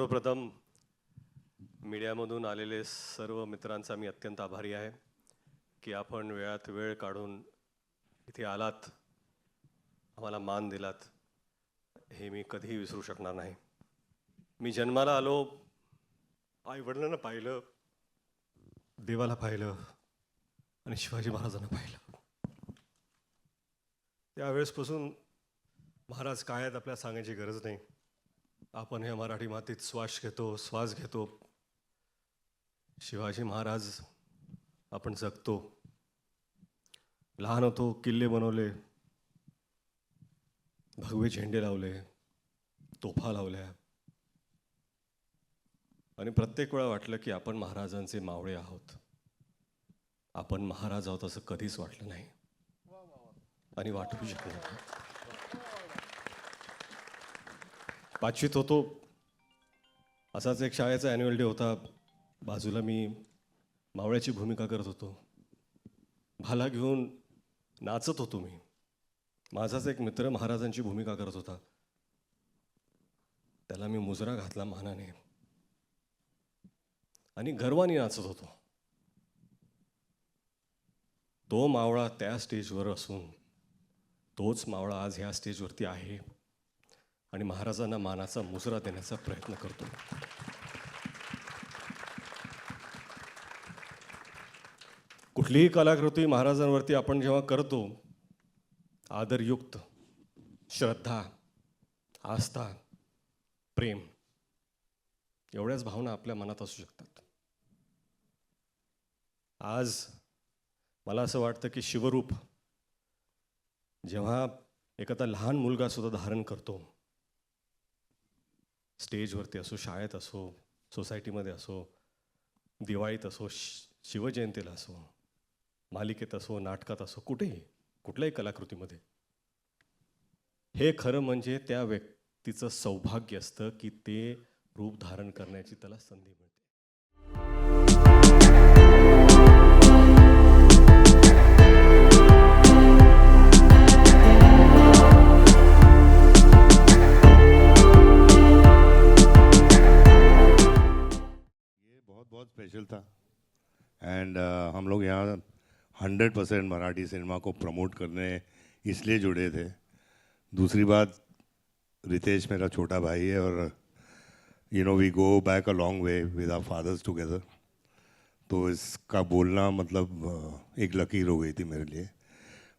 सर्वप्रथम मीडियामधून आलेले सर्व मित्रांचा मी अत्यंत आभारी आहे की आपण वेळात वेळ काढून इथे आलात, आम्हाला मान दिलात, हे मी कधीही विसरू शकणार नाही. मी जन्माला आलो, आई वडिलांना पाहिलं, देवाला पाहिलं आणि शिवाजी महाराजांना पाहिलं. त्यावेळेसपासून महाराज काय आहेत आपल्याला सांगायची गरज नाही. आपण हे मराठी मातीत श्वास घेतो. शिवाजी महाराज आपण जगतो. लहान होतो, किल्ले बनवले, भगवे झेंडे लावले, तोफा लावल्या आणि प्रत्येक वेळा वाटलं की आपण महाराजांचे मावळे आहोत. आपण महाराज आहोत असं कधीच वाटलं नाही आणि वाटू शकलं नाही. पाचवीत होतो, असाच एक शाळेचा ॲन्युअल डे होता. बाजूला मी मावळ्याची भूमिका करत होतो. भाला घेऊन नाचत होतो मी. माझाच एक मित्र महाराजांची भूमिका करत होता. त्याला मी मुजरा घातला मानाने आणि गर्वाने नाचत होतो. तो मावळा त्या स्टेजवर असून तोच मावळा आज ह्या स्टेजवरती आहे आणि महाराजांना मानाचा मुजरा देण्याचा प्रयत्न करतो. कुठलीही कलाकृती महाराजांवरती आपण जेव्हा करतो, आदरयुक्त, श्रद्धा, आस्था, प्रेम एवढ्याच भावना आपल्या मनात असू शकतात. आज मला असं वाटतं की शिवरूप जेव्हा एखादा लहान मुलगा सुद्धा धारण करतो, स्टेजवरती असो, शाळेत असो, सोसायटीमध्ये असो, दिवाळीत असो, शिवजयंतीला असो, मालिकेत असो, नाटकात असो, कुठल्याही कलाकृतीमध्ये, हे खरं म्हणजे त्या व्यक्तीचं सौभाग्य असतं की ते रूप धारण करण्याची त्याला संधी मिळते. बहुत स्पेशल था एंड हम लोग यहाँ 100% मराठी सिनेमा को प्रमोट करने इसलिए जुड़े थे. दूसरी बात, रितेश मेरा छोटा भाई है और you know we go back a long way with our fathers together. तो इसका बोलना मतलब एक लकीर हो गई थी मेरे लिए.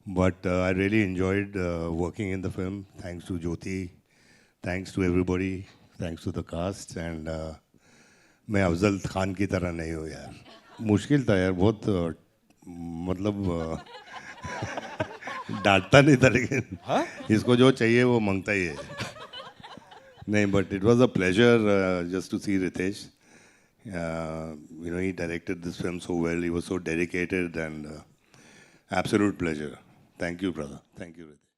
But I really enjoyed working in the film. Thanks to Jyoti, thanks to everybody, thanks to the cast. And मैं अफजल खान की तरह नहीं हूँ यार. मुश्किल था यार बहुत, मतलब डांटता नहीं था लेकिन इसको जो चाहिए वो मांगता ही है. नहीं, but it was a pleasure just to see Riteish. You know, he directed this film so well. He was so dedicated and absolute pleasure. Thank you, brother. Thank you, Ritesh.